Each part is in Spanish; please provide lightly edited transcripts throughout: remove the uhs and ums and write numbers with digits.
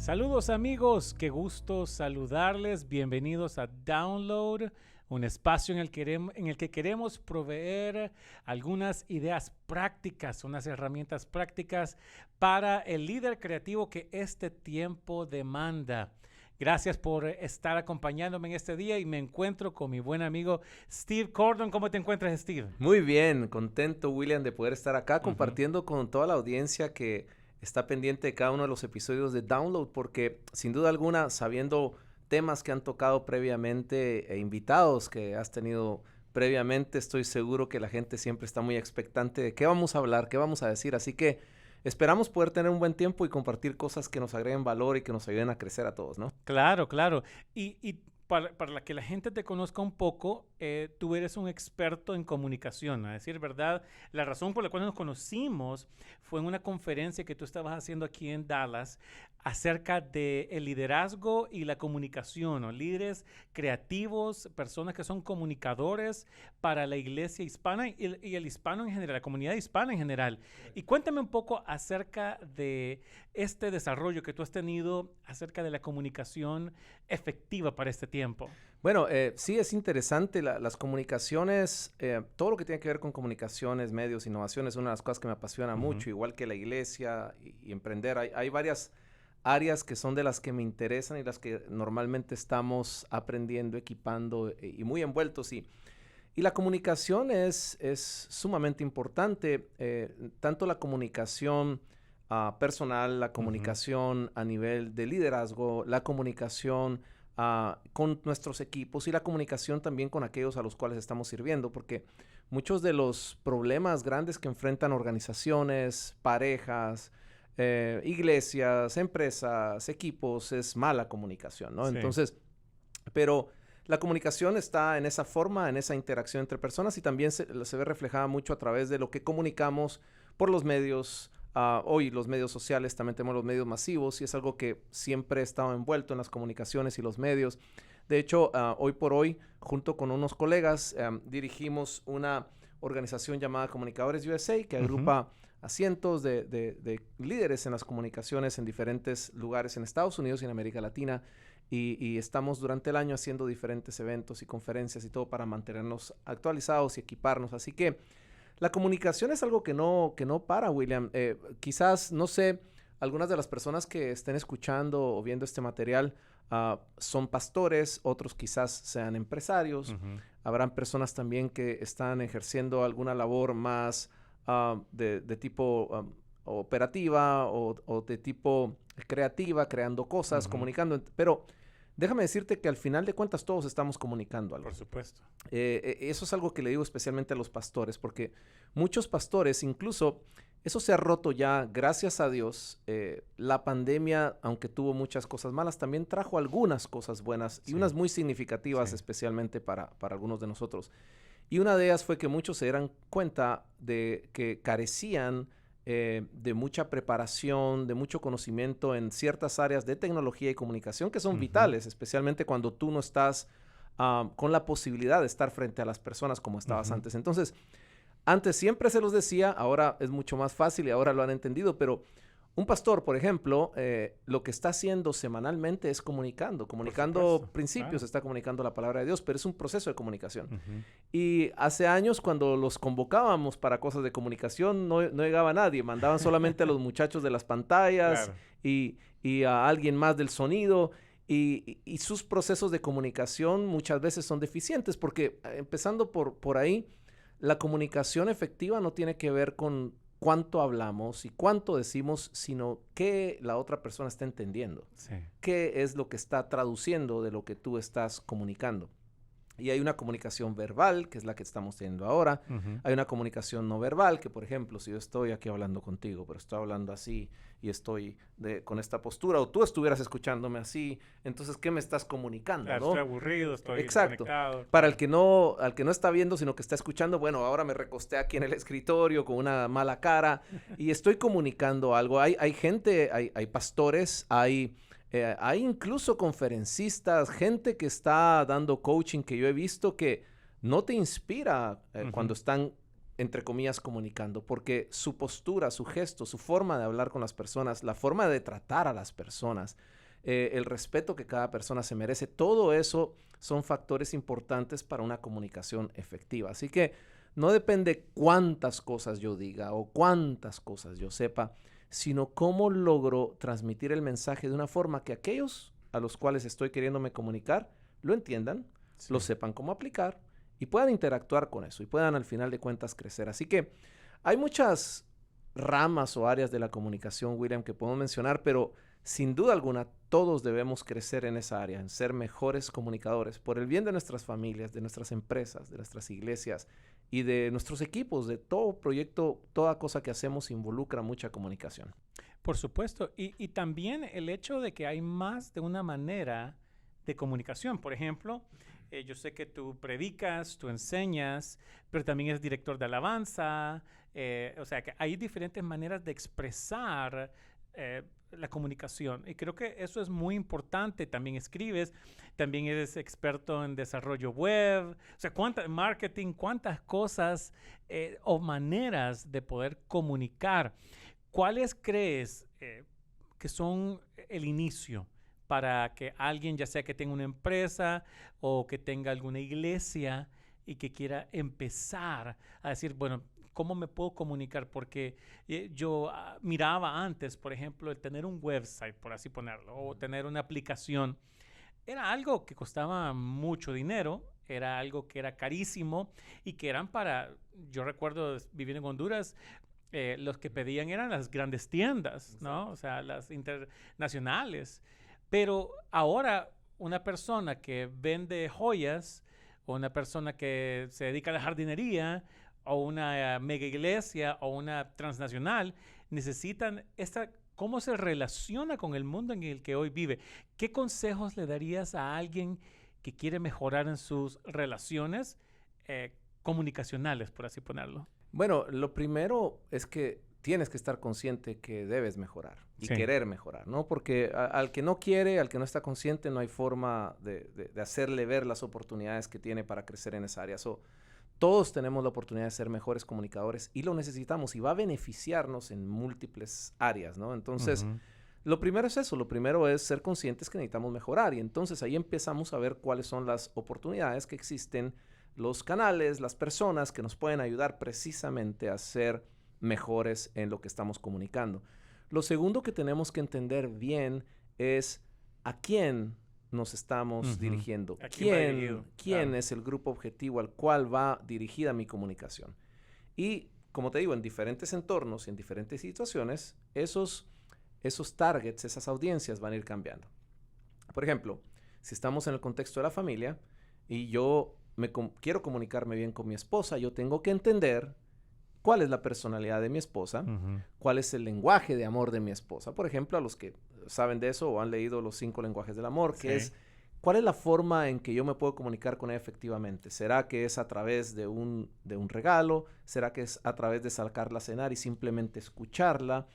Saludos amigos, qué gusto saludarles. Bienvenidos a Download, un espacio en el que queremos proveer algunas ideas prácticas, unas herramientas prácticas para el líder creativo que este tiempo demanda. Gracias por estar acompañándome en este día y me encuentro con mi buen amigo Steve Cordon. ¿Cómo te encuentras, Steve? Muy bien, contento, William, de poder estar acá compartiendo con toda la audiencia que está pendiente de cada uno de los episodios de Download, porque sin duda alguna, sabiendo temas que han tocado previamente e invitados que has tenido previamente, estoy seguro que la gente siempre está muy expectante de qué vamos a hablar, qué vamos a decir, así que esperamos poder tener un buen tiempo y compartir cosas que nos agreguen valor y que nos ayuden a crecer a todos, ¿no? Claro, claro. Y para que la gente te conozca un poco, tú eres un experto en comunicación. A decir verdad, la razón por la cual nos conocimos fue en una conferencia que tú estabas haciendo aquí en Dallas acerca del liderazgo y la comunicación, ¿no? Líderes creativos, personas que son comunicadores para la iglesia hispana y el hispano en general, la comunidad hispana en general. Y cuéntame un poco acerca de este desarrollo que tú has tenido acerca de la comunicación efectiva para este tiempo. Bueno, sí es interesante las comunicaciones, todo lo que tiene que ver con comunicaciones, medios, innovación es una de las cosas que me apasiona mucho, igual que la iglesia y emprender. Hay varias áreas que son de las que me interesan y las que normalmente estamos aprendiendo, equipando y muy envueltos. Y la comunicación es sumamente importante, tanto la comunicación personal, la comunicación a nivel de liderazgo, la comunicación con nuestros equipos y la comunicación también con aquellos a los cuales estamos sirviendo, porque muchos de los problemas grandes que enfrentan organizaciones, parejas, iglesias, empresas, equipos, es mala comunicación, ¿no? Sí. Entonces, pero la comunicación está en esa forma, en esa interacción entre personas y también se ve reflejada mucho a través de lo que comunicamos por los medios. Hoy los medios sociales, también tenemos los medios masivos y es algo que siempre he estado envuelto en las comunicaciones y los medios. De hecho, hoy por hoy, junto con unos colegas, dirigimos una organización llamada Comunicadores USA que agrupa a cientos de líderes en las comunicaciones en diferentes lugares en Estados Unidos y en América Latina. Y estamos durante el año haciendo diferentes eventos y conferencias y todo para mantenernos actualizados y equiparnos. Así que la comunicación es algo que no para, William. Quizás, no sé, algunas de las personas que estén escuchando o viendo este material son pastores, otros quizás sean empresarios. Habrán personas también que están ejerciendo alguna labor más de tipo operativa o de tipo creativa, creando cosas, comunicando. Pero déjame decirte que al final de cuentas todos estamos comunicando algo. Por supuesto. Eso es algo que le digo especialmente a los pastores, porque muchos pastores, incluso eso se ha roto ya, gracias a Dios. La pandemia, aunque tuvo muchas cosas malas, también trajo algunas cosas buenas y unas muy significativas, especialmente para algunos de nosotros. Y una de ellas fue que muchos se dieran cuenta de que carecían de mucha preparación, de mucho conocimiento en ciertas áreas de tecnología y comunicación que son vitales, especialmente cuando tú no estás con la posibilidad de estar frente a las personas como estabas antes. Entonces, antes siempre se los decía, ahora es mucho más fácil y ahora lo han entendido, pero un pastor, por ejemplo, lo que está haciendo semanalmente es comunicando principios, está comunicando la palabra de Dios, pero es un proceso de comunicación. Y hace años cuando los convocábamos para cosas de comunicación no llegaba nadie, mandaban solamente a los muchachos de las pantallas y a alguien más del sonido. Y sus procesos de comunicación muchas veces son deficientes porque empezando por ahí, la comunicación efectiva no tiene que ver con cuánto hablamos y cuánto decimos, sino qué la otra persona está entendiendo. Qué es lo que está traduciendo de lo que tú estás comunicando. Y hay una comunicación verbal, que es la que estamos teniendo ahora. Hay una comunicación no verbal, que por ejemplo, si yo estoy aquí hablando contigo, pero estoy hablando así y estoy con esta postura, o tú estuvieras escuchándome así, entonces, ¿qué me estás comunicando? Claro, ¿no? estoy aburrido, estoy Exacto. desconectado. Para al que no está viendo, sino que está escuchando, bueno, ahora me recosté aquí en el escritorio con una mala cara y estoy comunicando algo. Hay gente, hay pastores, hay incluso conferencistas, gente que está dando coaching que yo he visto que no te inspira cuando están entre comillas, comunicando, porque su postura, su gesto, su forma de hablar con las personas, la forma de tratar a las personas, el respeto que cada persona se merece, todo eso son factores importantes para una comunicación efectiva. Así que no depende cuántas cosas yo diga o cuántas cosas yo sepa, sino cómo logro transmitir el mensaje de una forma que aquellos a los cuales estoy queriéndome comunicar lo entiendan, Sí. lo sepan cómo aplicar y puedan interactuar con eso y puedan al final de cuentas crecer. Así que hay muchas ramas o áreas de la comunicación, William, que podemos mencionar, pero sin duda alguna todos debemos crecer en esa área, en ser mejores comunicadores por el bien de nuestras familias, de nuestras empresas, de nuestras iglesias y de nuestros equipos, de todo proyecto, toda cosa que hacemos involucra mucha comunicación. Por supuesto. Y también el hecho de que hay más de una manera de comunicación. Por ejemplo, yo sé que tú predicas, tú enseñas, pero también eres director de alabanza. O sea, que hay diferentes maneras de expresar la comunicación. Y creo que eso es muy importante. También escribes, también eres experto en desarrollo web. O sea, marketing, cuántas cosas o maneras de poder comunicar. ¿Cuáles crees que son el inicio para que alguien, ya sea que tenga una empresa o que tenga alguna iglesia y que quiera empezar a decir, bueno, ¿cómo me puedo comunicar? Porque yo miraba antes, por ejemplo, el tener un website, por así ponerlo, o tener una aplicación, era algo que costaba mucho dinero, era algo que era carísimo y que eran yo recuerdo viviendo en Honduras, los que pedían eran las grandes tiendas, ¿no? O sea, las internacionales. Pero ahora una persona que vende joyas o una persona que se dedica a la jardinería o una mega iglesia o una transnacional necesitan cómo se relaciona con el mundo en el que hoy vive. ¿Qué consejos le darías a alguien que quiere mejorar en sus relaciones comunicacionales, por así ponerlo? Bueno, lo primero es que tienes que estar consciente que debes mejorar y Sí. querer mejorar, ¿no? Porque al que no quiere, al que no está consciente, no hay forma de hacerle ver las oportunidades que tiene para crecer en esa área. Todos tenemos la oportunidad de ser mejores comunicadores y lo necesitamos y va a beneficiarnos en múltiples áreas, ¿no? Entonces, lo primero es eso, lo primero es ser conscientes que necesitamos mejorar y entonces ahí empezamos a ver cuáles son las oportunidades que existen, los canales, las personas que nos pueden ayudar precisamente a ser mejores en lo que estamos comunicando. Lo segundo que tenemos que entender bien es a quién nos estamos dirigiendo. ¿A quién va dirigido? ¿Quién Claro. es el grupo objetivo al cual va dirigida mi comunicación? Y como te digo, en diferentes entornos y en diferentes situaciones, esos targets, esas audiencias van a ir cambiando. Por ejemplo, si estamos en el contexto de la familia y yo quiero comunicarme bien con mi esposa, yo tengo que entender cuál es la personalidad de mi esposa, cuál es el lenguaje de amor de mi esposa. Por ejemplo, a los que saben de eso o han leído los 5 lenguajes del amor, que es cuál es la forma en que yo me puedo comunicar con ella efectivamente. ¿Será que es a través de un regalo? ¿Será que es a través de sacarla a cenar y simplemente escucharla?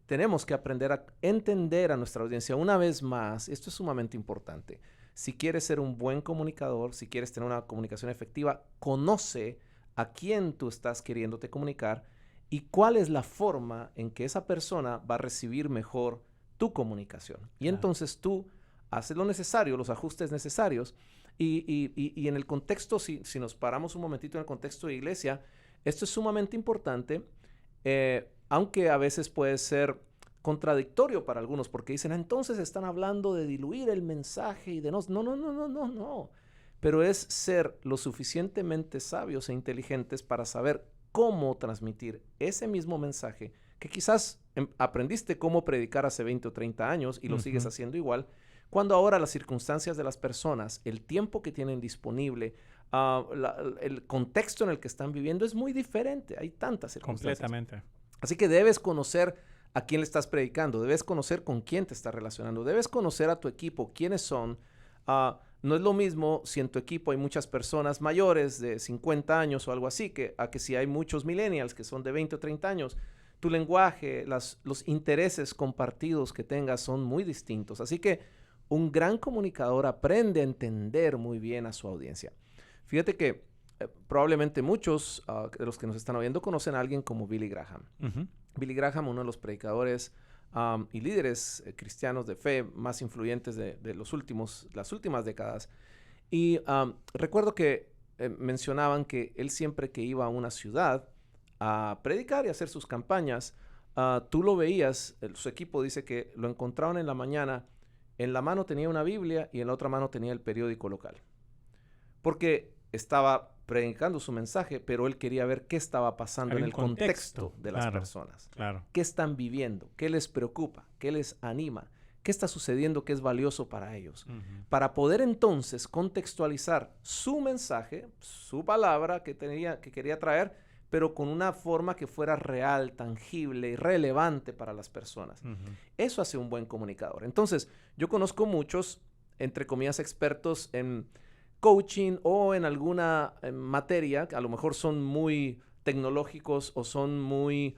Tenemos que aprender a entender a nuestra audiencia. Una vez más, esto es sumamente importante. Si quieres ser un buen comunicador, si quieres tener una comunicación efectiva, conoce a quién tú estás queriéndote comunicar y cuál es la forma en que esa persona va a recibir mejor tu comunicación. Y entonces tú haces lo necesario, los ajustes necesarios. Y en el contexto, si nos paramos un momentito en el contexto de iglesia, esto es sumamente importante, aunque a veces puede ser contradictorio para algunos, porque dicen, entonces están hablando de diluir el mensaje y de no. Pero es ser lo suficientemente sabios e inteligentes para saber cómo transmitir ese mismo mensaje que quizás aprendiste cómo predicar hace 20 o 30 años y lo sigues haciendo igual, cuando ahora las circunstancias de las personas, el tiempo que tienen disponible, el contexto en el que están viviendo es muy diferente. Hay tantas circunstancias. Completamente. Así que debes conocer a quién le estás predicando, debes conocer con quién te estás relacionando, debes conocer a tu equipo, quiénes son. No es lo mismo si en tu equipo hay muchas personas mayores de 50 años o algo así, que si hay muchos millennials que son de 20 o 30 años. Tu lenguaje, los intereses compartidos que tengas son muy distintos. Así que un gran comunicador aprende a entender muy bien a su audiencia. Fíjate que probablemente muchos de los que nos están oyendo conocen a alguien como Billy Graham. Ujú. Billy Graham, uno de los predicadores y líderes cristianos de fe más influyentes de las últimas décadas. Y recuerdo que mencionaban que él siempre que iba a una ciudad a predicar y hacer sus campañas, tú lo veías, su equipo dice que lo encontraban en la mañana, en la mano tenía una Biblia y en la otra mano tenía el periódico local. Porque estaba predicando su mensaje, pero él quería ver qué estaba pasando Hay en un el contexto contexto, de las claro, personas. claro. ¿Qué están viviendo? ¿Qué les preocupa? ¿Qué les anima? ¿Qué está sucediendo que es valioso para ellos? Ujú. Para poder entonces contextualizar su mensaje, su palabra que quería traer, pero con una forma que fuera real, tangible y relevante para las personas. Ujú. Eso hace un buen comunicador. Entonces, yo conozco muchos, entre comillas, expertos en coaching o en alguna materia, que a lo mejor son muy tecnológicos o son muy,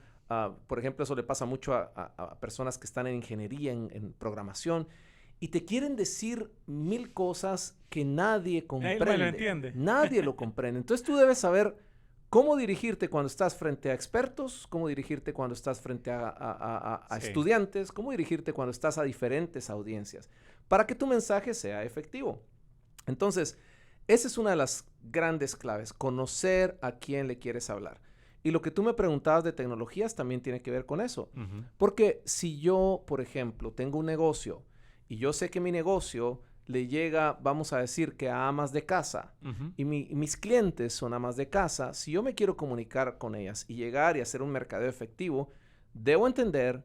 por ejemplo, eso le pasa mucho a personas que están en ingeniería, en programación, y te quieren decir 1000 cosas que nadie Él me lo comprende. entiende. Nadie lo comprende. Entonces tú debes saber cómo dirigirte cuando estás frente a expertos, cómo dirigirte cuando estás frente a Sí. estudiantes, cómo dirigirte cuando estás a diferentes audiencias, para que tu mensaje sea efectivo. Entonces, esa es una de las grandes claves, conocer a quién le quieres hablar. Y lo que tú me preguntabas de tecnologías también tiene que ver con eso. Ujú. Porque si yo, por ejemplo, tengo un negocio y yo sé que mi negocio le llega, vamos a decir, que a amas de casa, Ujú. y mis clientes son amas de casa, si yo me quiero comunicar con ellas y llegar y hacer un mercadeo efectivo, debo entender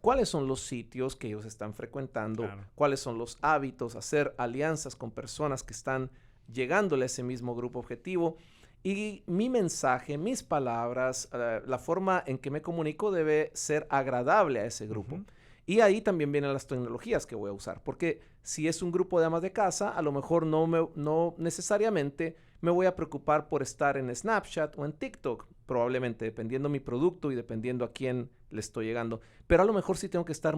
cuáles son los sitios que ellos están frecuentando, Claro. cuáles son los hábitos, hacer alianzas con personas que están llegándole a ese mismo grupo objetivo. Y mi mensaje, mis palabras, la forma en que me comunico debe ser agradable a ese grupo. Ujú. Y ahí también vienen las tecnologías que voy a usar, porque si es un grupo de amas de casa, a lo mejor no necesariamente me voy a preocupar por estar en Snapchat o en TikTok, probablemente, dependiendo mi producto y dependiendo a quién le estoy llegando. Pero a lo mejor sí tengo que estar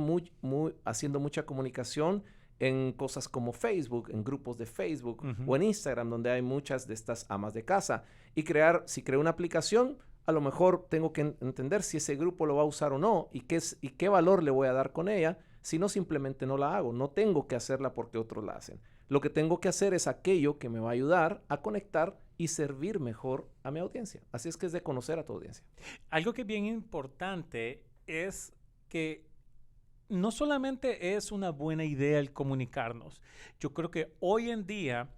haciendo mucha comunicación en cosas como Facebook, en grupos de Facebook Ujú. o en Instagram, donde hay muchas de estas amas de casa. Y si creo una aplicación, a lo mejor tengo que entender si ese grupo lo va a usar o no y qué valor le voy a dar con ella, si no simplemente no la hago. No tengo que hacerla porque otros la hacen. Lo que tengo que hacer es aquello que me va a ayudar a conectar y servir mejor a mi audiencia. Así es que es de conocer a tu audiencia. Algo que es bien importante es que no solamente es una buena idea el comunicarnos. Yo creo que hoy en día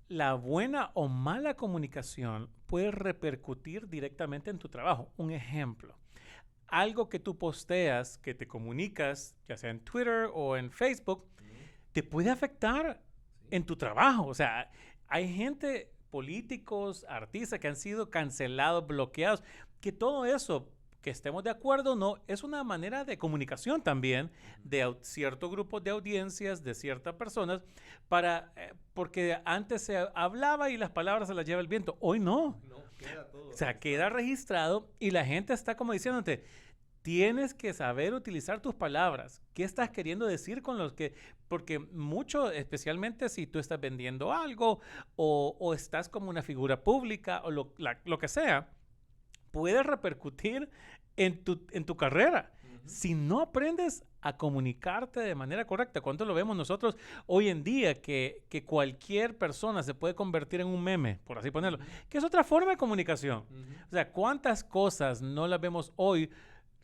la buena o mala comunicación puede repercutir directamente en tu trabajo. Un ejemplo, algo que tú posteas, que te comunicas, ya sea en Twitter o en Facebook, te puede afectar en tu trabajo. O sea, hay gente, políticos, artistas que han sido cancelados, bloqueados, que todo eso, que estemos de acuerdo o no, es una manera de comunicación también de cierto grupo de audiencias, de ciertas personas, porque antes se hablaba y las palabras se las lleva el viento. Hoy no. No, queda todo. O sea, queda registrado y la gente está como diciéndote, tienes que saber utilizar tus palabras. ¿Qué estás queriendo decir con los que...? Porque mucho, especialmente si tú estás vendiendo algo o estás como una figura pública o lo que sea, puede repercutir en tu carrera. Si no aprendes a comunicarte de manera correcta, ¿cuánto lo vemos nosotros hoy en día? Que cualquier persona se puede convertir en un meme, por así ponerlo, que es otra forma de comunicación. O sea, ¿cuántas cosas no las vemos hoy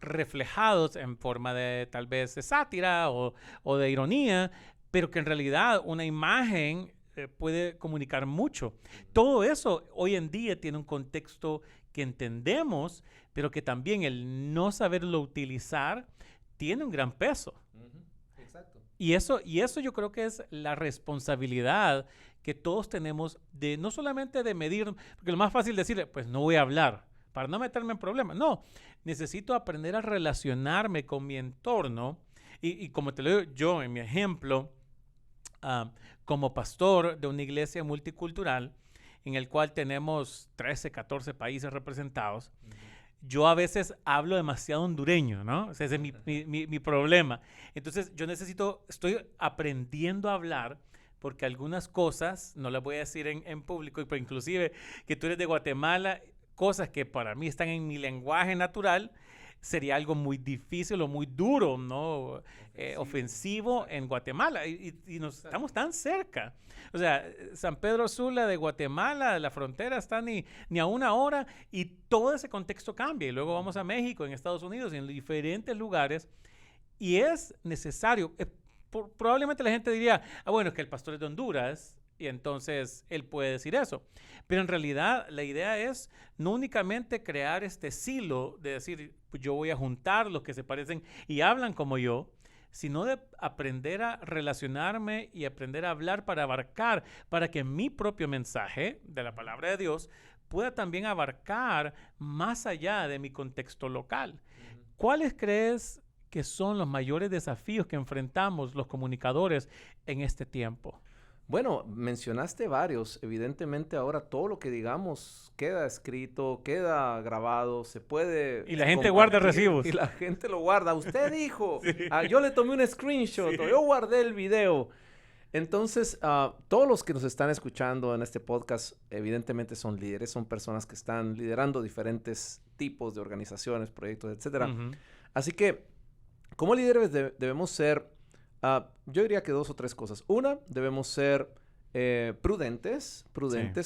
reflejados en forma de tal vez de sátira o de ironía, pero que en realidad una imagen puede comunicar mucho? Todo eso hoy en día tiene un contexto que entendemos, pero que también el no saberlo utilizar tiene un gran peso. Exacto. Y eso yo creo que es la responsabilidad que todos tenemos de no solamente de medir, porque lo más fácil es decirle, pues no voy a hablar para no meterme en problemas. No, necesito aprender a relacionarme con mi entorno y como te lo digo yo en mi ejemplo, como pastor de una iglesia multicultural en el cual tenemos 13, 14 países representados, yo a veces hablo demasiado hondureño, ¿no? O sea, ese es mi problema. Entonces, estoy aprendiendo a hablar porque algunas cosas, no las voy a decir en público, pero inclusive que tú eres de Guatemala, cosas que para mí están en mi lenguaje natural, sería algo muy difícil o muy duro, ¿no? Ofensivo en Guatemala. Y nos estamos tan cerca. O sea, San Pedro Sula de Guatemala, la frontera está ni a una hora y todo ese contexto cambia. Y luego vamos a México, en Estados Unidos y en diferentes lugares. Y es necesario. Probablemente la gente diría, bueno, es que el pastor es de Honduras y entonces él puede decir eso. Pero en realidad la idea es no únicamente crear este silo de decir, pues yo voy a juntar los que se parecen y hablan como yo, sino de aprender a relacionarme y aprender a hablar para abarcar, para que mi propio mensaje de la palabra de Dios pueda también abarcar más allá de mi contexto local. ¿Cuáles crees que son los mayores desafíos que enfrentamos los comunicadores en este tiempo? Bueno, mencionaste varios. Evidentemente ahora todo lo que digamos queda escrito, queda grabado, se puede Y la gente guarda compartir, recibos. y la gente lo guarda. Usted dijo, Sí. yo le tomé un screenshot, Sí. o yo guardé el video. Entonces, todos los que nos están escuchando en este podcast, evidentemente son líderes, son personas que están liderando diferentes tipos de organizaciones, proyectos, etcétera. Ujú. Así que, como líderes debemos ser, yo diría que 2 o 3 cosas. Una, debemos ser prudentes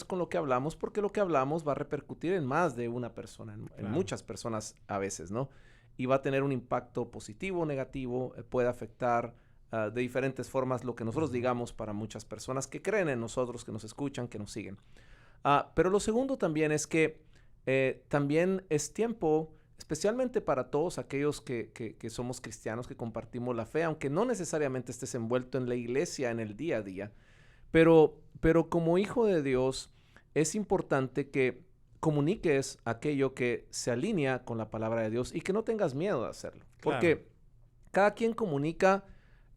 con lo que hablamos, porque lo que hablamos va a repercutir en más de una persona, en Claro. muchas personas a veces, ¿no? Y va a tener un impacto positivo o negativo, puede afectar de diferentes formas lo que nosotros digamos para muchas personas que creen en nosotros, que nos escuchan, que nos siguen. Pero lo segundo también es que también es tiempo, especialmente para todos aquellos que somos cristianos, que compartimos la fe, aunque no necesariamente estés envuelto en la iglesia en el día a día, pero como hijo de Dios es importante que comuniques aquello que se alinea con la palabra de Dios y que no tengas miedo de hacerlo. Claro. Porque cada quien comunica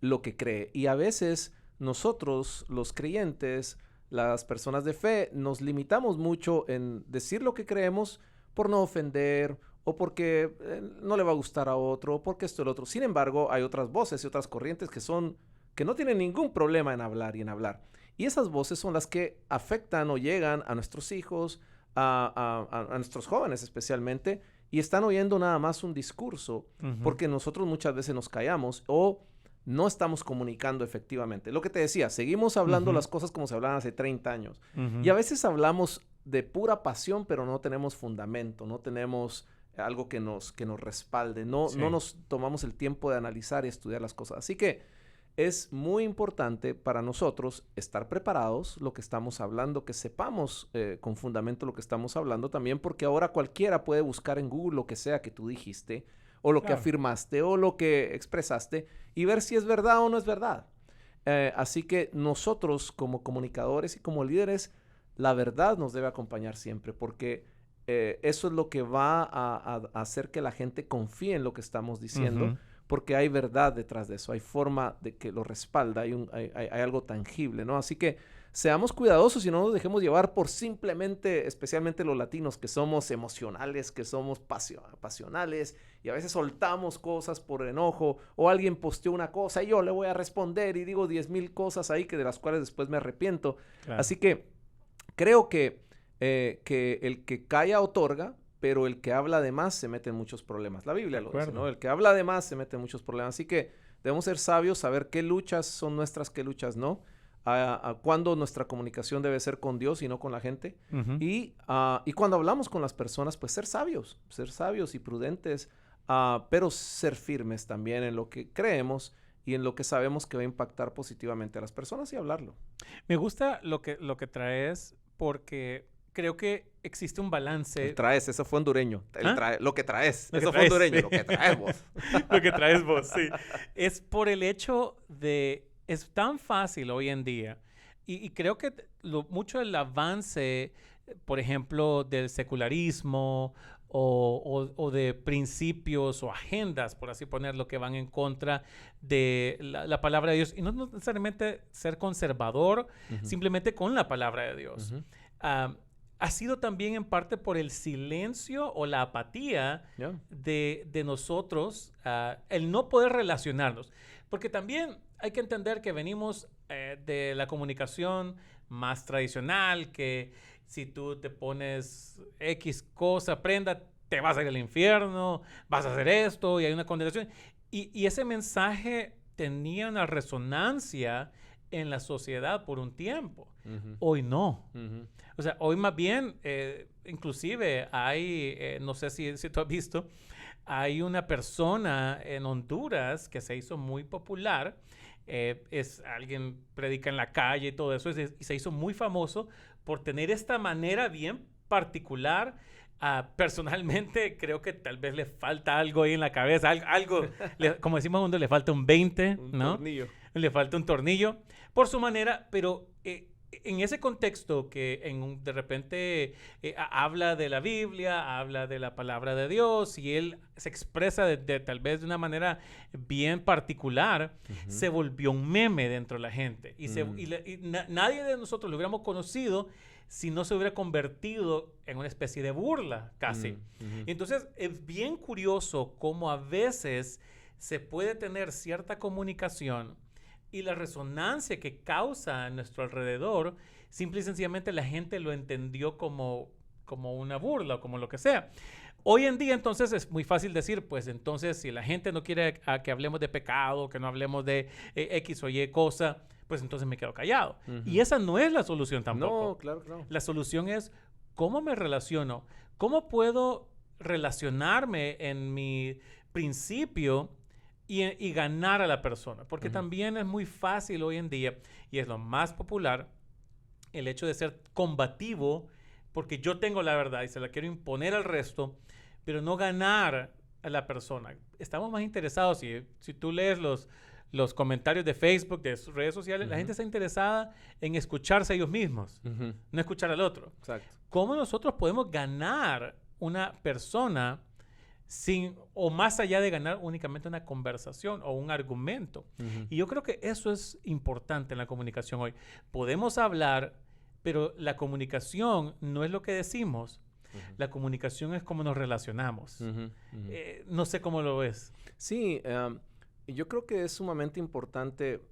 lo que cree y a veces nosotros, los creyentes, las personas de fe, nos limitamos mucho en decir lo que creemos por no ofender o porque no le va a gustar a otro o porque esto y lo otro. Sin embargo, hay otras voces y otras corrientes que no tienen ningún problema en hablar y en hablar. Y esas voces son las que afectan o llegan a nuestros hijos, a nuestros jóvenes especialmente, y están oyendo nada más un discurso, porque nosotros muchas veces nos callamos o no estamos comunicando efectivamente. Lo que te decía, seguimos hablando las cosas como se hablaban hace 30 años. Y a veces hablamos de pura pasión, pero no tenemos fundamento, no tenemos algo que nos respalde, no nos tomamos el tiempo de analizar y estudiar las cosas. Así que es muy importante para nosotros estar preparados lo que estamos hablando, que sepamos con fundamento lo que estamos hablando también, porque ahora cualquiera puede buscar en Google lo que sea que tú dijiste, o lo que afirmaste, o lo que expresaste, y ver si es verdad o no es verdad. Así que nosotros como comunicadores y como líderes, la verdad nos debe acompañar siempre, porque eso es lo que va a hacer que la gente confíe en lo que estamos diciendo, porque hay verdad detrás de eso, hay forma de que lo respalda, hay algo tangible, ¿no? Así que seamos cuidadosos y no nos dejemos llevar por simplemente, especialmente los latinos, que somos emocionales, que somos pasionales, y a veces soltamos cosas por enojo, o alguien posteó una cosa y yo le voy a responder y digo 10,000 cosas ahí de las cuales después me arrepiento. Claro. Así que creo que el que calla otorga, pero el que habla de más se mete en muchos problemas. La Biblia lo dice, ¿no? El que habla de más se mete en muchos problemas. Así que debemos ser sabios, saber qué luchas son nuestras, qué luchas no. Cuándo nuestra comunicación debe ser con Dios y no con la gente. Y cuando hablamos con las personas, pues ser sabios y prudentes, pero ser firmes también en lo que creemos y en lo que sabemos que va a impactar positivamente a las personas y hablarlo. Me gusta lo que traes porque creo que existe un balance. Eso fue hondureño. Lo que traes. Eso fue hondureño. Sí. Lo que traes vos. Lo que traes vos, sí. Es por el hecho de... Es tan fácil hoy en día y creo que mucho del avance, por ejemplo, del secularismo o de principios o agendas, por así ponerlo, que van en contra de la palabra de Dios. Y no necesariamente ser conservador, simplemente con la palabra de Dios. Ha sido también en parte por el silencio o la apatía de nosotros, el no poder relacionarnos. Porque también hay que entender que venimos de la comunicación más tradicional, que si tú te pones X cosa, prenda, te vas a ir al infierno, vas a hacer esto y hay una condenación. Y ese mensaje tenía una resonancia en la sociedad por un tiempo. Hoy no. O sea, hoy más bien, inclusive hay, no sé si tú has visto, hay una persona en Honduras que se hizo muy popular. Es alguien predica en la calle y todo eso, y se hizo muy famoso por tener esta manera bien particular. Personalmente creo que tal vez le falta algo ahí en la cabeza, algo como decimos cuando le falta un 20, ¿no? Tornillo. Le falta un tornillo por su manera, pero en ese contexto que de repente habla de la Biblia, habla de la palabra de Dios y él se expresa tal vez de una manera bien particular, se volvió un meme dentro de la gente y nadie de nosotros lo hubiéramos conocido si no se hubiera convertido en una especie de burla casi. Entonces es bien curioso cómo a veces se puede tener cierta comunicación y la resonancia que causa a nuestro alrededor, simple y sencillamente la gente lo entendió como una burla o como lo que sea. Hoy en día, entonces, es muy fácil decir, pues, entonces, si la gente no quiere que hablemos de pecado, que no hablemos de X o Y cosa, pues, entonces me quedo callado. Y esa no es la solución tampoco. No, claro que no. La solución es, ¿cómo me relaciono? ¿Cómo puedo relacionarme en mi principio y ganar a la persona? Porque también es muy fácil hoy en día, y es lo más popular, el hecho de ser combativo, porque yo tengo la verdad y se la quiero imponer al resto, pero no ganar a la persona. Estamos más interesados, si tú lees los comentarios de Facebook, de sus redes sociales, la gente está interesada en escucharse a ellos mismos, no escuchar al otro. Exacto. ¿Cómo nosotros podemos ganar una persona o más allá de ganar únicamente una conversación o un argumento? Y yo creo que eso es importante en la comunicación hoy. Podemos hablar, pero la comunicación no es lo que decimos. La comunicación es cómo nos relacionamos. No sé cómo lo ves. Sí, yo creo que es sumamente importante.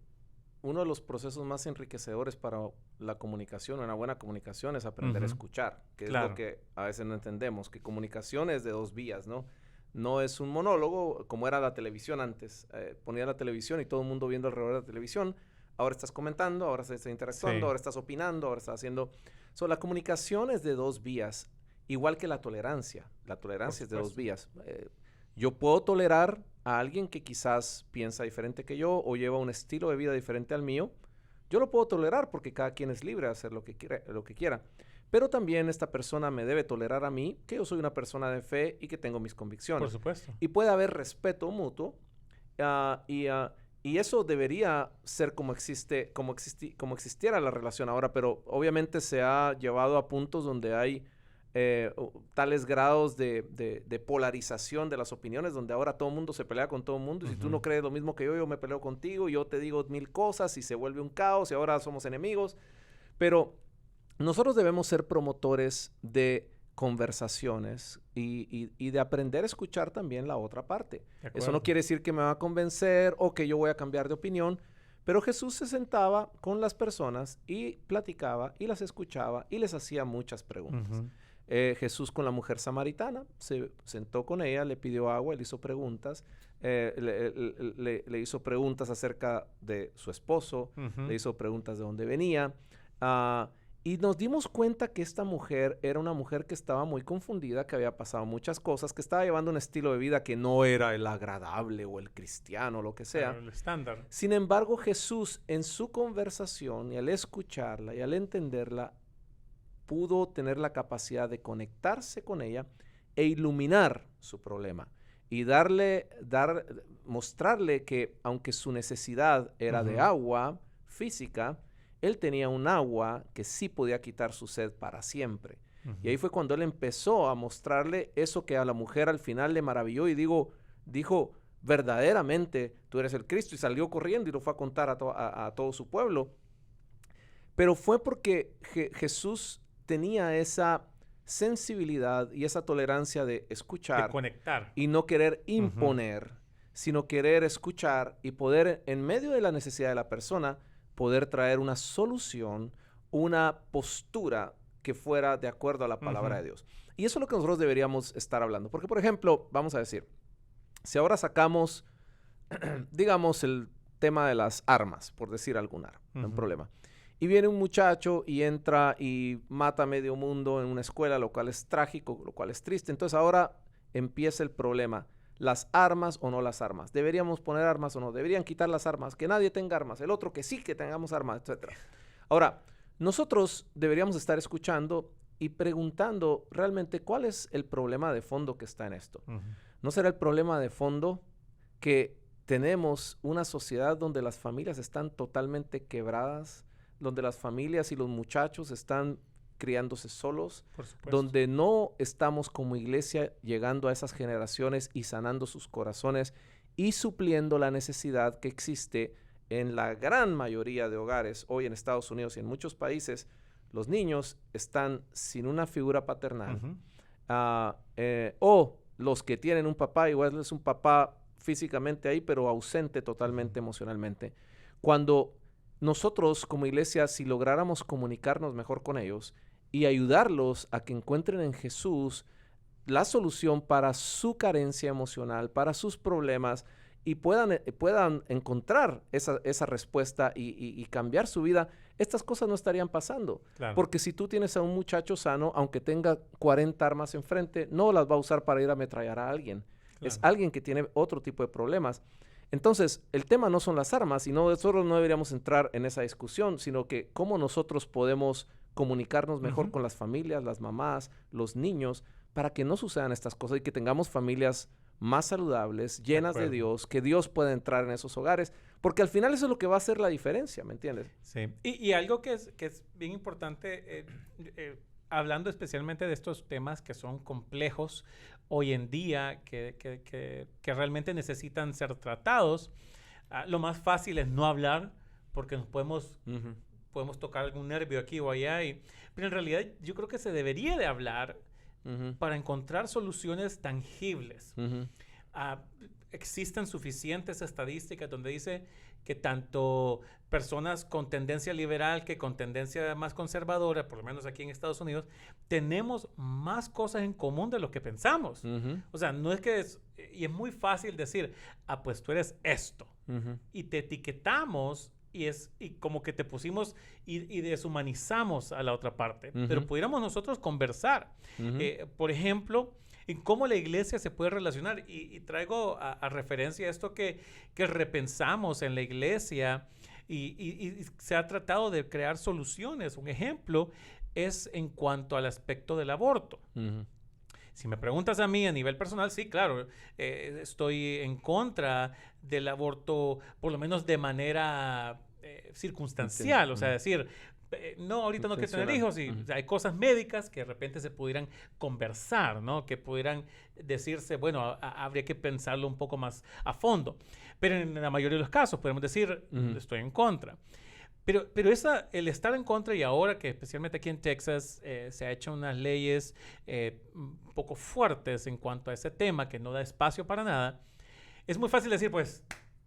Uno de los procesos más enriquecedores para la comunicación, una buena comunicación, es aprender a escuchar, que es lo que a veces no entendemos, que comunicación es de dos vías, ¿no? No es un monólogo como era la televisión antes. Ponía la televisión y todo el mundo viendo alrededor de la televisión. Ahora estás comentando, ahora estás interactuando, ahora estás opinando, ahora estás haciendo... la comunicación es de dos vías, igual que la tolerancia. La tolerancia es de dos vías. Yo puedo tolerar a alguien que quizás piensa diferente que yo o lleva un estilo de vida diferente al mío. Yo lo puedo tolerar porque cada quien es libre de hacer lo que quiera. Pero también esta persona me debe tolerar a mí, que yo soy una persona de fe y que tengo mis convicciones. Por supuesto. Y puede haber respeto mutuo y eso debería ser como existiera la relación ahora, pero obviamente se ha llevado a puntos donde hay tales grados de polarización de las opiniones, donde ahora todo el mundo se pelea con todo el mundo, y si tú no crees lo mismo que yo me peleo contigo, yo te digo 1000 cosas y se vuelve un caos y ahora somos enemigos. Pero nosotros debemos ser promotores de conversaciones y de aprender a escuchar también la otra parte. Eso no quiere decir que me va a convencer o que yo voy a cambiar de opinión, pero Jesús se sentaba con las personas y platicaba y las escuchaba y les hacía muchas preguntas. Jesús con la mujer samaritana se sentó con ella, le pidió agua, le hizo preguntas, le hizo preguntas acerca de su esposo, le hizo preguntas de dónde venía, y nos dimos cuenta que esta mujer era una mujer que estaba muy confundida, que había pasado muchas cosas, que estaba llevando un estilo de vida que no era el agradable o el cristiano, lo que sea. El estándar. Sin embargo, Jesús en su conversación y al escucharla y al entenderla, pudo tener la capacidad de conectarse con ella e iluminar su problema y mostrarle que aunque su necesidad era de agua física, él tenía un agua que sí podía quitar su sed para siempre. Y ahí fue cuando él empezó a mostrarle eso que a la mujer al final le maravilló y dijo, verdaderamente tú eres el Cristo, y salió corriendo y lo fue a contar a todo su pueblo. Pero fue porque Jesús tenía esa sensibilidad y esa tolerancia de escuchar, de conectar y no querer imponer, sino querer escuchar y poder, en medio de la necesidad de la persona, poder traer una solución, una postura que fuera de acuerdo a la palabra de Dios. Y eso es lo que nosotros deberíamos estar hablando. Porque, por ejemplo, vamos a decir, si ahora sacamos, digamos, el tema de las armas, por decir algún arma, un problema. Y viene un muchacho y entra y mata a medio mundo en una escuela, lo cual es trágico, lo cual es triste. Entonces ahora empieza el problema. ¿Las armas o no las armas? ¿Deberíamos poner armas o no? ¿Deberían quitar las armas? Que nadie tenga armas. El otro que sí que tengamos armas, etc. Ahora, nosotros deberíamos estar escuchando y preguntando realmente cuál es el problema de fondo que está en esto. ¿No será el problema de fondo que tenemos una sociedad donde las familias están totalmente quebradas, donde las familias y los muchachos están criándose solos, donde no estamos como iglesia llegando a esas generaciones y sanando sus corazones y supliendo la necesidad que existe en la gran mayoría de hogares hoy en Estados Unidos y en muchos países? Los niños están sin una figura paternal o los que tienen un papá, igual es un papá físicamente ahí, pero ausente totalmente emocionalmente. Cuando nosotros como iglesia, si lográramos comunicarnos mejor con ellos y ayudarlos a que encuentren en Jesús la solución para su carencia emocional, para sus problemas, y puedan encontrar esa respuesta y cambiar su vida, estas cosas no estarían pasando. Claro. Porque si tú tienes a un muchacho sano, aunque tenga 40 armas enfrente, no las va a usar para ir a ametrallar a alguien. Claro. Es alguien que tiene otro tipo de problemas. Entonces, el tema no son las armas, y nosotros no deberíamos entrar en esa discusión, sino que cómo nosotros podemos comunicarnos mejor con las familias, las mamás, los niños, para que no sucedan estas cosas y que tengamos familias más saludables, llenas de Dios, que Dios pueda entrar en esos hogares, porque al final eso es lo que va a hacer la diferencia, ¿me entiendes? Sí, y algo que es bien importante, hablando especialmente de estos temas que son complejos hoy en día, que realmente necesitan ser tratados, lo más fácil es no hablar, porque nos podemos tocar algún nervio aquí o allá, pero en realidad yo creo que se debería de hablar para encontrar soluciones tangibles. Existen suficientes estadísticas donde dice que tanto personas con tendencia liberal que con tendencia más conservadora, por lo menos aquí en Estados Unidos, tenemos más cosas en común de lo que pensamos. O sea, no es que y es muy fácil decir, pues tú eres esto. Y te etiquetamos y como que te pusimos y deshumanizamos a la otra parte. Pero pudiéramos nosotros conversar. Por ejemplo, en cómo la iglesia se puede relacionar. Y traigo a referencia esto que repensamos en la iglesia y se ha tratado de crear soluciones. Un ejemplo es en cuanto al aspecto del aborto. Si me preguntas a mí a nivel personal, sí, claro, estoy en contra del aborto, por lo menos de manera circunstancial. O sea, decir, no, ahorita no quiero tener hijos y hay cosas médicas que de repente se pudieran conversar, ¿no? Que pudieran decirse, bueno, habría que pensarlo un poco más a fondo. Pero en la mayoría de los casos podemos decir, estoy en contra. Pero el estar en contra, y ahora que especialmente aquí en Texas se ha hecho unas leyes un poco fuertes en cuanto a ese tema, que no da espacio para nada, es muy fácil decir, pues,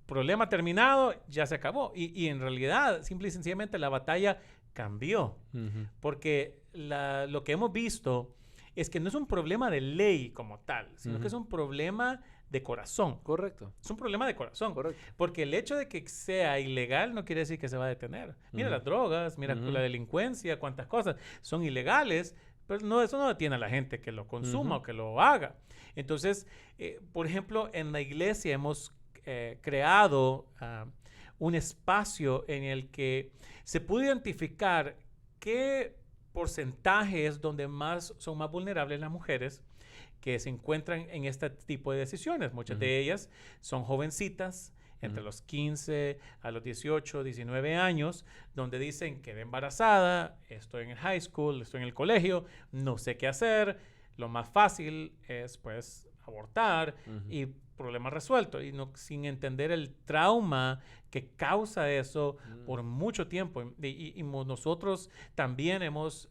problema terminado, ya se acabó. Y en realidad, simple y sencillamente, la batalla cambió. Porque lo que hemos visto es que no es un problema de ley como tal, sino que es un problema de corazón. Correcto. Es un problema de corazón. Correcto. Porque el hecho de que sea ilegal no quiere decir que se va a detener. Mira las drogas, mira la delincuencia, cuántas cosas son ilegales, pero no, eso no detiene a la gente que lo consuma o que lo haga. Entonces, por ejemplo, en la iglesia hemos creado un espacio en el que se puede identificar qué porcentaje es donde son más vulnerables las mujeres que se encuentran en este tipo de decisiones. Muchas de ellas son jovencitas, entre los 15 a los 18, 19 años, donde dicen, quedé embarazada, estoy en el high school, estoy en el colegio, no sé qué hacer. Lo más fácil es, pues, abortar y problema resuelto, y no, sin entender el trauma que causa eso por mucho tiempo. Y nosotros también hemos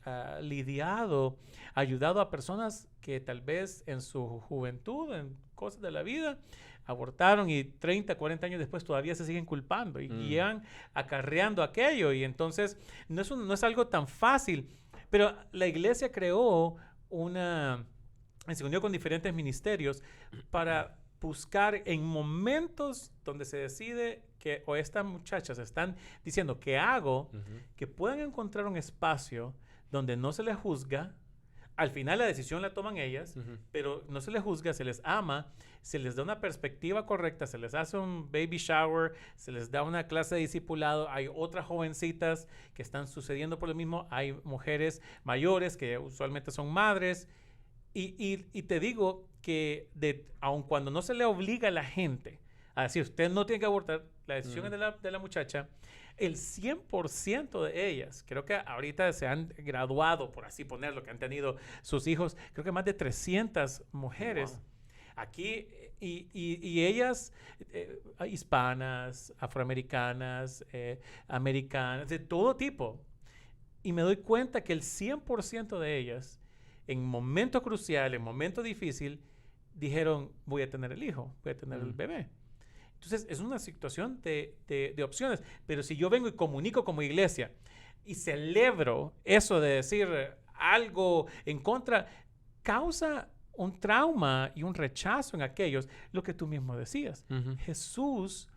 ayudado a personas que tal vez en su juventud, en cosas de la vida, abortaron y 30, 40 años después todavía se siguen culpando y llegan acarreando aquello. Y entonces no es algo tan fácil. Pero la iglesia creó se unió con diferentes ministerios para buscar en momentos donde se decide que, o estas muchachas están diciendo, ¿qué hago? Que puedan encontrar un espacio donde no se les juzga. Al final la decisión la toman ellas, pero no se les juzga, se les ama, se les da una perspectiva correcta, se les hace un baby shower, se les da una clase de discipulado. Hay otras jovencitas que están sucediendo por lo mismo. Hay mujeres mayores que usualmente son madres. Y te digo que aun cuando no se le obliga a la gente a decir, usted no tiene que abortar, la decisión es de la muchacha, el 100% de ellas, creo que ahorita se han graduado, por así ponerlo, que han tenido sus hijos, creo que más de 300 mujeres. Wow. Aquí, y ellas, hispanas, afroamericanas, americanas, de todo tipo. Y me doy cuenta que el 100% de ellas, en momento crucial, en momento difícil, dijeron, voy a tener el hijo, voy a tener el bebé. Entonces, es una situación de opciones. Pero si yo vengo y comunico como iglesia y celebro eso de decir algo en contra, causa un trauma y un rechazo en aquellos, lo que tú mismo decías. Jesús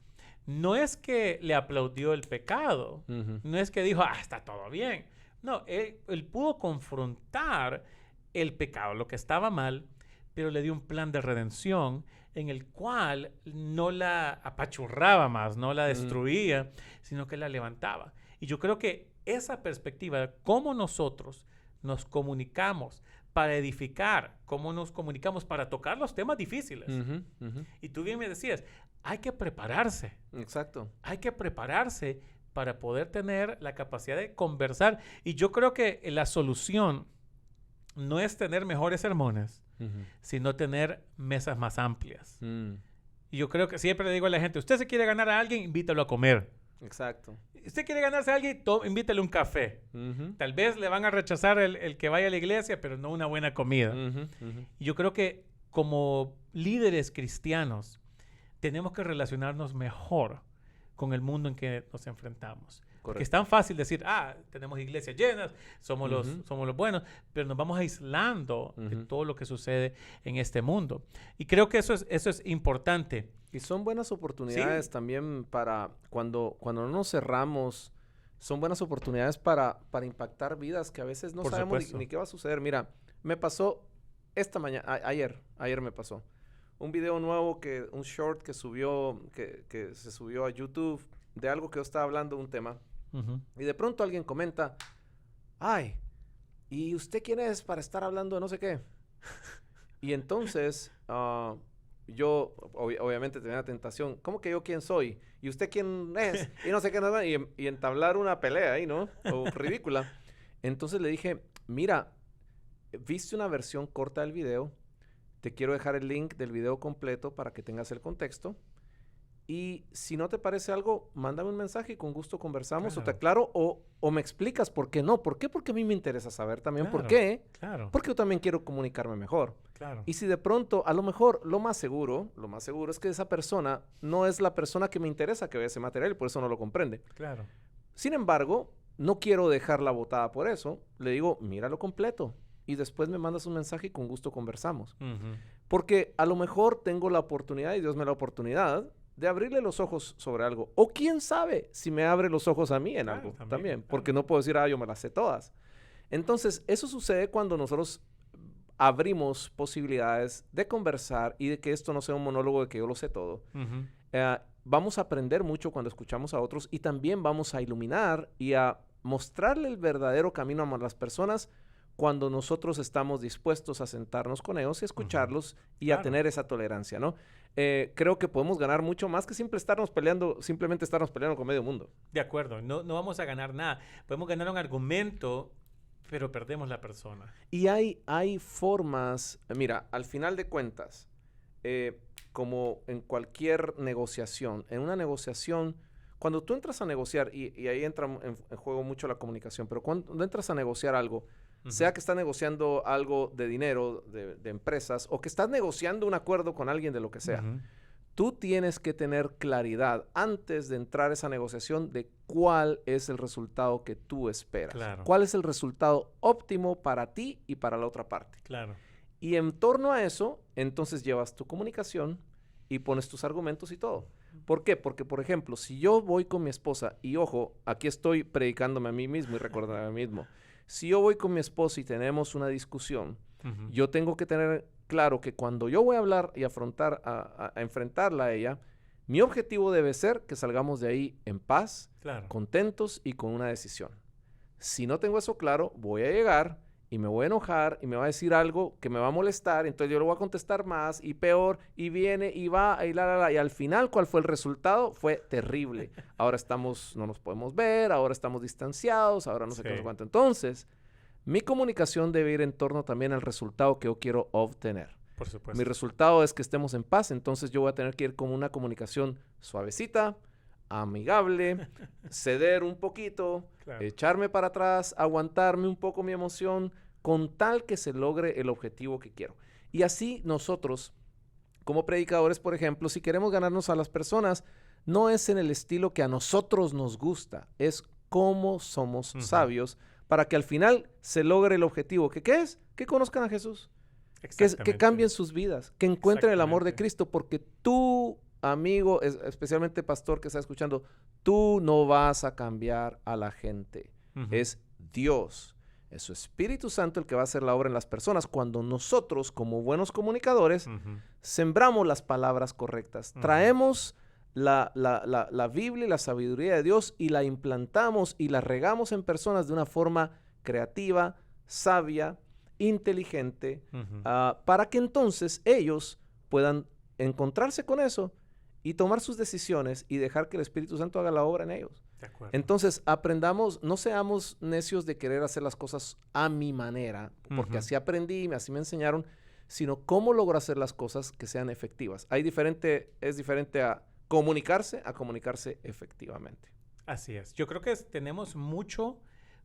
no es que le aplaudió el pecado, no es que dijo, está todo bien. No, él pudo confrontar el pecado, lo que estaba mal, pero le dio un plan de redención en el cual no la apachurraba más, no la destruía, sino que la levantaba. Y yo creo que esa perspectiva, cómo nosotros nos comunicamos para edificar, cómo nos comunicamos para tocar los temas difíciles. Y tú bien me decías, hay que prepararse. Exacto. Hay que prepararse para poder tener la capacidad de conversar. Y yo creo que la solución no es tener mejores sermones, sino tener mesas más amplias. Y yo creo que siempre le digo a la gente, usted se quiere ganar a alguien, invítalo a comer. Exacto. Usted quiere ganarse a alguien, invítale un café. Tal vez le van a rechazar el que vaya a la iglesia, pero no una buena comida. Y yo creo que como líderes cristianos tenemos que relacionarnos mejor con el mundo en que nos enfrentamos. Porque es tan fácil decir, tenemos iglesias llenas, somos los buenos, pero nos vamos aislando de todo lo que sucede en este mundo. Y creo que eso es importante. Y son buenas oportunidades también para cuando no nos cerramos, son buenas oportunidades para impactar vidas que a veces no sabemos ni qué va a suceder. Mira, me pasó esta mañana, ayer me pasó. Un video nuevo, un short que se subió a YouTube de algo que yo estaba hablando, un tema. Y de pronto alguien comenta, ¿y usted quién es para estar hablando de no sé qué? Y entonces yo obviamente tenía la tentación, ¿cómo que yo quién soy? ¿Y usted quién es? Y no sé qué nada, y entablar una pelea ahí, ¿no? O ridícula. Entonces le dije, mira, viste una versión corta del video, te quiero dejar el link del video completo para que tengas el contexto. Y si no te parece algo, mándame un mensaje y con gusto conversamos, o te aclaro, o me explicas por qué no. ¿Por qué? Porque a mí me interesa saber también por qué. Porque yo también quiero comunicarme mejor. Y si de pronto, a lo mejor, lo más seguro es que esa persona no es la persona que me interesa que vea ese material y por eso no lo comprende. Sin embargo, no quiero dejarla botada por eso. Le digo, míralo completo. Y después me mandas un mensaje y con gusto conversamos. Porque a lo mejor tengo la oportunidad, y Dios me da la oportunidad, de abrirle los ojos sobre algo. O quién sabe si me abre los ojos a mí en algo también. Porque no puedo decir, yo me las sé todas. Entonces, eso sucede cuando nosotros abrimos posibilidades de conversar y de que esto no sea un monólogo de que yo lo sé todo. Vamos a aprender mucho cuando escuchamos a otros y también vamos a iluminar y a mostrarle el verdadero camino a las personas cuando nosotros estamos dispuestos a sentarnos con ellos y escucharlos y a tener esa tolerancia, ¿no? Creo que podemos ganar mucho más que simplemente estarnos peleando con medio mundo. De acuerdo, no vamos a ganar nada. Podemos ganar un argumento, pero perdemos la persona. Y hay formas, mira, al final de cuentas, como en cualquier negociación, en una negociación, cuando tú entras a negociar, y ahí entra en juego mucho la comunicación, pero cuando entras a negociar algo, sea que estás negociando algo de dinero, de empresas, o que estás negociando un acuerdo con alguien de lo que sea, tú tienes que tener claridad antes de entrar a esa negociación de cuál es el resultado que tú esperas. Claro. Cuál es el resultado óptimo para ti y para la otra parte. Claro. Y en torno a eso, entonces llevas tu comunicación y pones tus argumentos y todo. ¿Por qué? Porque, por ejemplo, si yo voy con mi esposa, y ojo, aquí estoy predicándome a mí mismo y recordándome a mí mismo. Si yo voy con mi esposa y tenemos una discusión, yo tengo que tener claro que cuando yo voy a hablar y a enfrentarla a ella, mi objetivo debe ser que salgamos de ahí en paz, contentos y con una decisión. Si no tengo eso claro, voy a llegar y me voy a enojar y me va a decir algo que me va a molestar, entonces yo le voy a contestar más y peor, y viene y va, y y al final, ¿cuál fue el resultado? Fue terrible. Ahora no nos podemos ver, ahora estamos distanciados, ahora no sé qué, no sé cuánto. Entonces, mi comunicación debe ir en torno también al resultado que yo quiero obtener. Por supuesto. Mi resultado es que estemos en paz, entonces yo voy a tener que ir con una comunicación suavecita, amigable, ceder un poquito, echarme para atrás, aguantarme un poco mi emoción, con tal que se logre el objetivo que quiero. Y así nosotros, como predicadores, por ejemplo, si queremos ganarnos a las personas, no es en el estilo que a nosotros nos gusta, es cómo somos sabios para que al final se logre el objetivo. ¿Qué es? Que conozcan a Jesús. Que cambien sus vidas, que encuentren el amor de Cristo, porque tú, amigo, especialmente pastor que está escuchando, tú no vas a cambiar a la gente. Es Dios, es su Espíritu Santo el que va a hacer la obra en las personas cuando nosotros, como buenos comunicadores, sembramos las palabras correctas, traemos la Biblia y la sabiduría de Dios y la implantamos y la regamos en personas de una forma creativa, sabia, inteligente, para que entonces ellos puedan encontrarse con eso y tomar sus decisiones y dejar que el Espíritu Santo haga la obra en ellos. Entonces, aprendamos, no seamos necios de querer hacer las cosas a mi manera, porque así aprendí, así me enseñaron, sino cómo logro hacer las cosas que sean efectivas. Es diferente a comunicarse efectivamente. Así es. Yo creo que tenemos mucho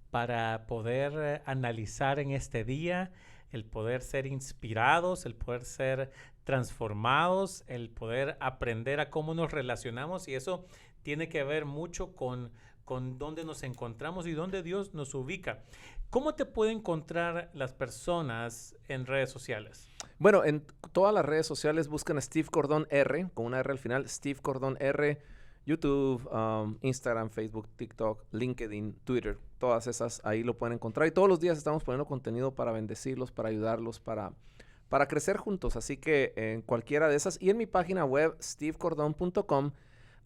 para poder analizar en este día, el poder ser inspirados, el poder ser transformados, el poder aprender a cómo nos relacionamos, y eso tiene que ver mucho con dónde nos encontramos y dónde Dios nos ubica. ¿Cómo te pueden encontrar las personas en redes sociales? Bueno, en todas las redes sociales buscan a Steve Cordón R, con una R al final, Steve Cordón R, YouTube, Instagram, Facebook, TikTok, LinkedIn, Twitter, todas esas ahí lo pueden encontrar. Y todos los días estamos poniendo contenido para bendecirlos, para ayudarlos, para crecer juntos. Así que en cualquiera de esas. Y en mi página web, stevecordon.com,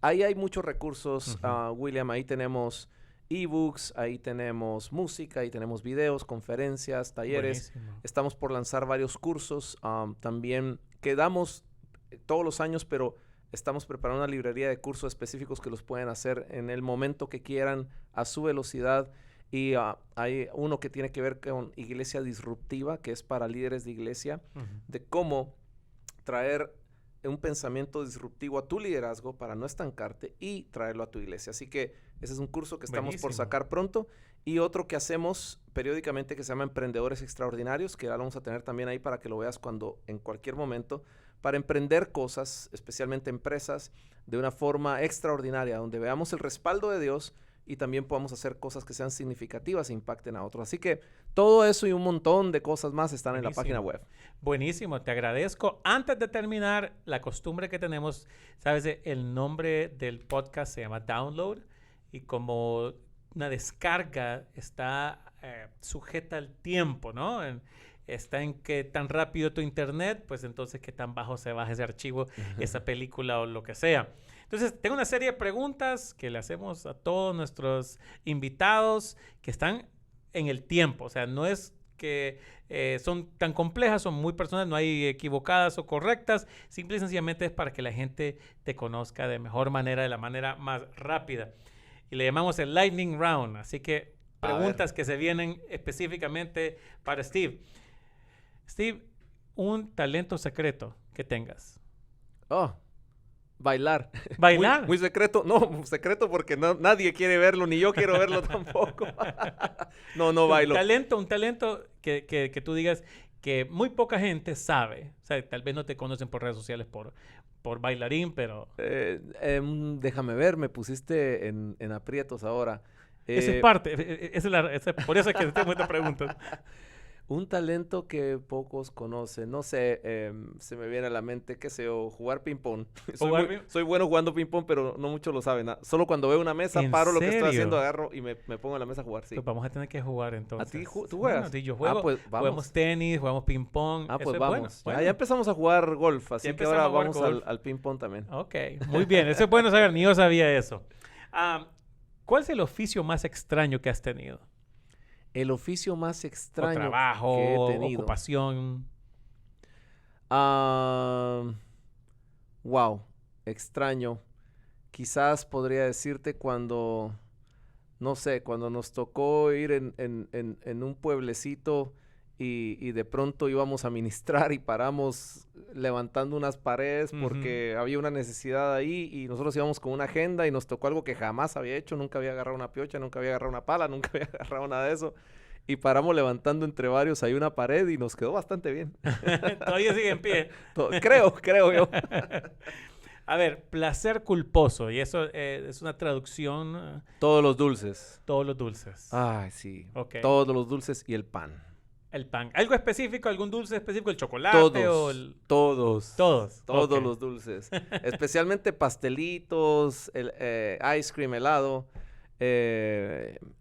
ahí hay muchos recursos, William. Ahí tenemos ebooks, ahí tenemos música, ahí tenemos videos, conferencias, talleres. Buenísimo. Estamos por lanzar varios cursos también que damos todos los años, pero estamos preparando una librería de cursos específicos que los pueden hacer en el momento que quieran, a su velocidad. Y hay uno que tiene que ver con iglesia disruptiva, que es para líderes de iglesia, de cómo traer un pensamiento disruptivo a tu liderazgo para no estancarte y traerlo a tu iglesia. Así que ese es un curso que estamos por sacar pronto. Y otro que hacemos periódicamente que se llama Emprendedores Extraordinarios, que ya lo vamos a tener también ahí para que lo veas en cualquier momento, para emprender cosas, especialmente empresas, de una forma extraordinaria, donde veamos el respaldo de Dios y también podamos hacer cosas que sean significativas e impacten a otros. Así que todo eso y un montón de cosas más están en la página web. Buenísimo, te agradezco. Antes de terminar, la costumbre que tenemos, sabes, el nombre del podcast se llama Download, y como una descarga está sujeta al tiempo, ¿no? Está en qué tan rápido tu internet, pues entonces qué tan bajo se baja ese archivo, esa película o lo que sea. Entonces, tengo una serie de preguntas que le hacemos a todos nuestros invitados que están en el tiempo. O sea, no es que son tan complejas, son muy personales, no hay equivocadas o correctas. Simple y sencillamente es para que la gente te conozca de mejor manera, de la manera más rápida. Y le llamamos el Lightning Round. Así que preguntas que se vienen específicamente para Steve. Steve, un talento secreto que tengas. Oh, bailar. ¿Bailar? Muy secreto. No, secreto porque nadie quiere verlo, ni yo quiero verlo tampoco. No bailo. Un talento que tú digas que muy poca gente sabe. O sea, tal vez no te conocen por redes sociales por bailarín, pero... Déjame ver, me pusiste en aprietos ahora. Esa es parte. Por eso es que tengo esta pregunta. Un talento que pocos conocen, no sé, se me viene a la mente, qué sé yo, jugar ping-pong. Soy bueno jugando ping-pong, pero no muchos lo saben. Solo cuando veo una mesa, paro lo que estoy haciendo, agarro y me pongo en la mesa a jugar, sí. Pues vamos a tener que jugar entonces. ¿A ti tú juegas? Bueno, yo juego. Pues vamos. Jugamos tenis, jugamos ping-pong. Pues Eso vamos. Bueno. Ya empezamos a jugar golf, así que ahora vamos al ping-pong también. Ok, muy bien. Eso es bueno saber, ni yo sabía eso. ¿Cuál es el oficio más extraño que has tenido? El oficio más extraño o trabajo, que he tenido. Ocupación. Wow, extraño. Quizás podría decirte cuando, no sé, cuando nos tocó ir en un pueblecito y de pronto íbamos a ministrar y paramos levantando unas paredes porque había una necesidad ahí y nosotros íbamos con una agenda y nos tocó algo que jamás había hecho, nunca había agarrado una piocha, nunca había agarrado una pala, nunca había agarrado nada de eso y paramos levantando entre varios ahí una pared y nos quedó bastante bien. Todavía sigue en pie. Creo yo. A ver, placer culposo, y eso es una traducción. Todos los dulces. Todos los dulces. Ay, sí. Okay. Todos los dulces y el pan. El pan. ¿Algo específico? ¿Algún dulce específico? ¿El chocolate? Todos Okay. los dulces. Especialmente pastelitos, el ice cream, helado,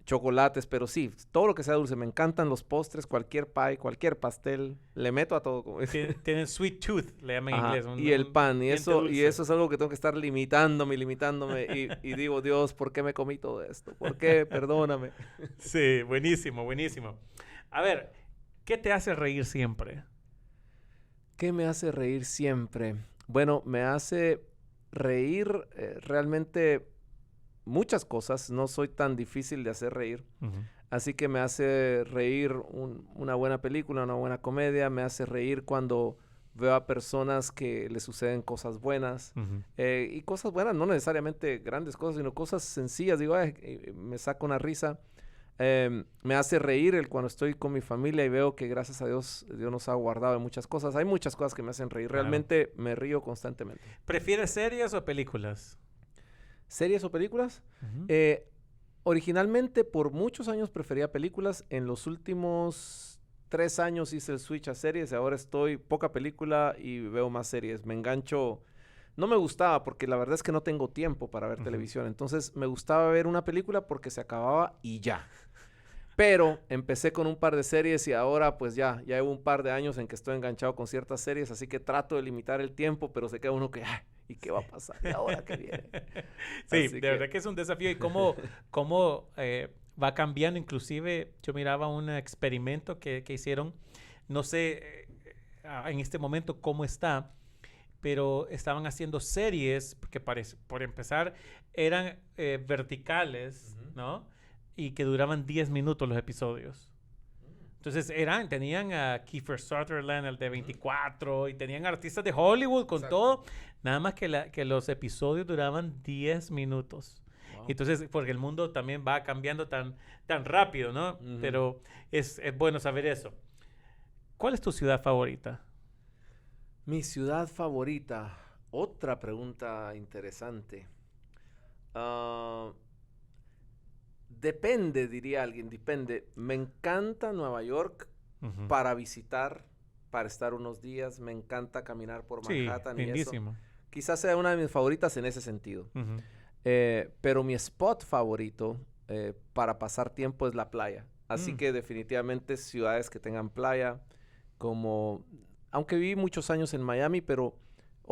chocolates, pero sí, todo lo que sea dulce. Me encantan los postres, cualquier pie, cualquier pastel. Le meto a todo. Tienen sweet tooth, le llaman en inglés. Y el pan. Y eso es algo que tengo que estar limitándome. Y digo, Dios, ¿por qué me comí todo esto? ¿Por qué? Perdóname. Sí, buenísimo. A ver, ¿qué te hace reír siempre? ¿Qué me hace reír siempre? Bueno, me hace reír realmente muchas cosas. No soy tan difícil de hacer reír. Así que me hace reír una buena película, una buena comedia. Me hace reír cuando veo a personas que les suceden cosas buenas. Y cosas buenas, no necesariamente grandes cosas, sino cosas sencillas. Digo, me saca una risa. Me hace reír cuando estoy con mi familia y veo que gracias a Dios nos ha guardado de muchas cosas. Hay muchas cosas que me hacen reír. Claro. Realmente me río constantemente. ¿Prefieres series o películas? ¿Series o películas? Originalmente, por muchos años prefería películas. En los últimos 3 años hice el switch a series y ahora estoy poca película y veo más series. Me engancho. No me gustaba porque la verdad es que no tengo tiempo para ver televisión. Entonces me gustaba ver una película porque se acababa y ya. Pero empecé con un par de series y ahora pues ya llevo un par de años en que estoy enganchado con ciertas series, así que trato de limitar el tiempo, pero se queda uno que, ¿y qué va a pasar? ¿Y ahora qué viene? Sí, de verdad que es un desafío y cómo va cambiando. Inclusive yo miraba un experimento que hicieron, no sé en este momento cómo está, pero estaban haciendo series que por empezar eran verticales, ¿no? Y que duraban 10 minutos los episodios. Entonces tenían a Kiefer Sutherland, el de 24, y tenían artistas de Hollywood con todo. Nada más que los episodios duraban 10 minutos. Wow. Entonces, porque el mundo también va cambiando tan rápido, ¿no? Pero es bueno saber eso. ¿Cuál es tu ciudad favorita? Mi ciudad favorita. Otra pregunta interesante. Depende, diría alguien, depende. Me encanta Nueva York para visitar, para estar unos días. Me encanta caminar por Manhattan y lindísimo. eso. Quizás sea una de mis favoritas en ese sentido. Pero mi spot favorito para pasar tiempo es la playa. Así que definitivamente ciudades que tengan playa, como... Aunque viví muchos años en Miami, pero...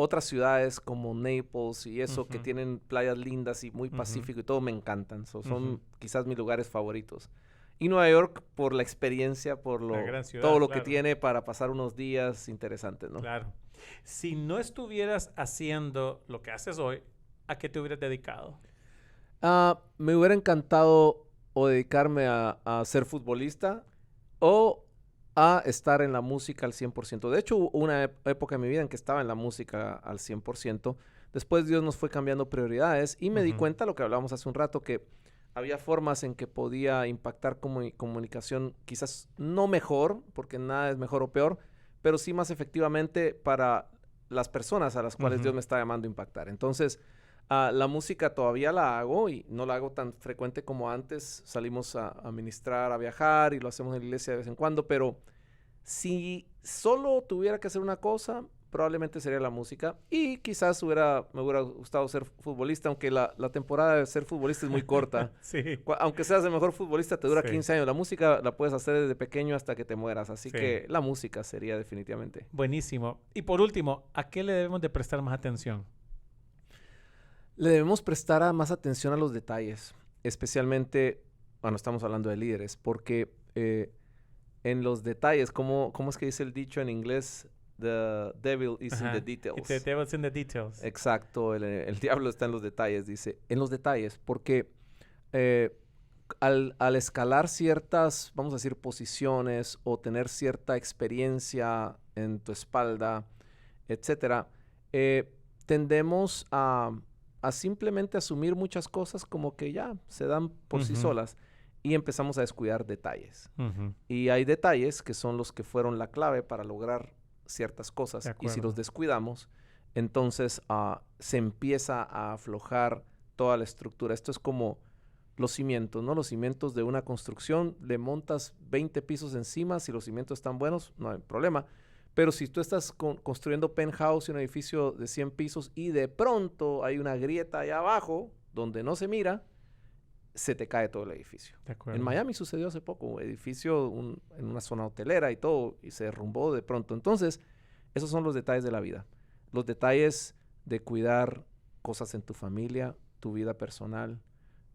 Otras ciudades como Naples y eso que tienen playas lindas y muy pacífico y todo me encantan. Son quizás mis lugares favoritos. Y Nueva York por la experiencia, por todo lo que tiene para pasar unos días interesantes, ¿no? Claro. Si no estuvieras haciendo lo que haces hoy, ¿a qué te hubieras dedicado? Me hubiera encantado o dedicarme a ser futbolista o a estar en la música al 100%. De hecho, hubo una época en mi vida en que estaba en la música al 100%. Después Dios nos fue cambiando prioridades y me di cuenta, lo que hablábamos hace un rato, que había formas en que podía impactar comunicación, quizás no mejor, porque nada es mejor o peor, pero sí más efectivamente para las personas a las cuales Dios me está llamando a impactar. Entonces, la música todavía la hago y no la hago tan frecuente como antes. Salimos a ministrar, a viajar y lo hacemos en la iglesia de vez en cuando, pero si solo tuviera que hacer una cosa, probablemente sería la música. Y quizás me hubiera gustado ser futbolista, aunque la temporada de ser futbolista es muy corta. Sí. Aunque seas el mejor futbolista, te dura 15 años. La música la puedes hacer desde pequeño hasta que te mueras. Así que la música sería definitivamente. Buenísimo. Y por último, ¿a qué le debemos de prestar más atención? Le debemos prestar más atención a los detalles. Especialmente, bueno, estamos hablando de líderes, porque en los detalles, ¿cómo es que dice el dicho en inglés? The devil is in the details. The devil's in the details. Exacto, el diablo está en los detalles, dice. En los detalles, porque al escalar ciertas, vamos a decir, posiciones o tener cierta experiencia en tu espalda, etcétera, tendemos a simplemente asumir muchas cosas como que ya se dan por sí solas y empezamos a descuidar detalles. Y hay detalles que son los que fueron la clave para lograr ciertas cosas. Y si los descuidamos, entonces se empieza a aflojar toda la estructura. Esto es como los cimientos, ¿no? Los cimientos de una construcción, le montas 20 pisos encima, si los cimientos están buenos, no hay problema. Pero si tú estás construyendo penthouse, un edificio de 100 pisos, y de pronto hay una grieta allá abajo, donde no se mira, se te cae todo el edificio. En Miami sucedió hace poco, un edificio en una zona hotelera y todo, y se derrumbó de pronto. Entonces, esos son los detalles de la vida. Los detalles de cuidar cosas en tu familia, tu vida personal.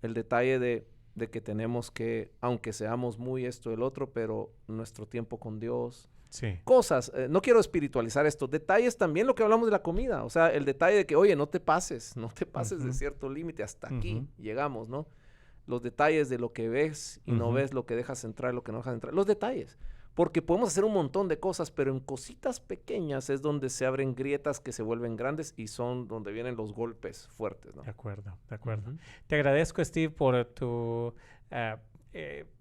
El detalle de que tenemos que, aunque seamos muy esto y el otro, pero nuestro tiempo con Dios. Sí. Cosas, no quiero espiritualizar esto. Detalles también, lo que hablamos de la comida. O sea, el detalle de que, oye, no te pases de cierto límite. Hasta aquí llegamos, ¿no? Los detalles de lo que ves y no ves, lo que dejas entrar, lo que no dejas entrar. Los detalles. Porque podemos hacer un montón de cosas, pero en cositas pequeñas es donde se abren grietas que se vuelven grandes y son donde vienen los golpes fuertes, ¿no? De acuerdo. Te agradezco, Steve, por tu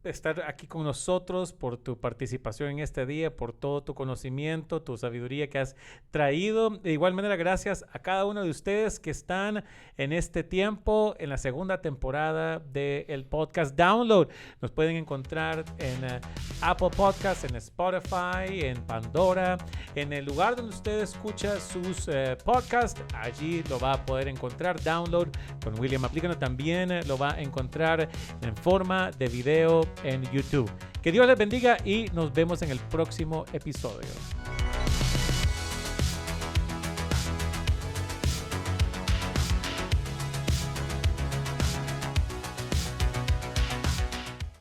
estar aquí con nosotros, por tu participación en este día, por todo tu conocimiento, tu sabiduría que has traído. De igual manera, gracias a cada uno de ustedes que están en este tiempo, en la segunda temporada del podcast Download. Nos pueden encontrar en Apple Podcasts, en Spotify, en Pandora, en el lugar donde usted escucha sus podcasts. Allí lo va a poder encontrar. Download con William Aplícano. También lo va a encontrar en forma de video en YouTube. Que Dios les bendiga y nos vemos en el próximo episodio.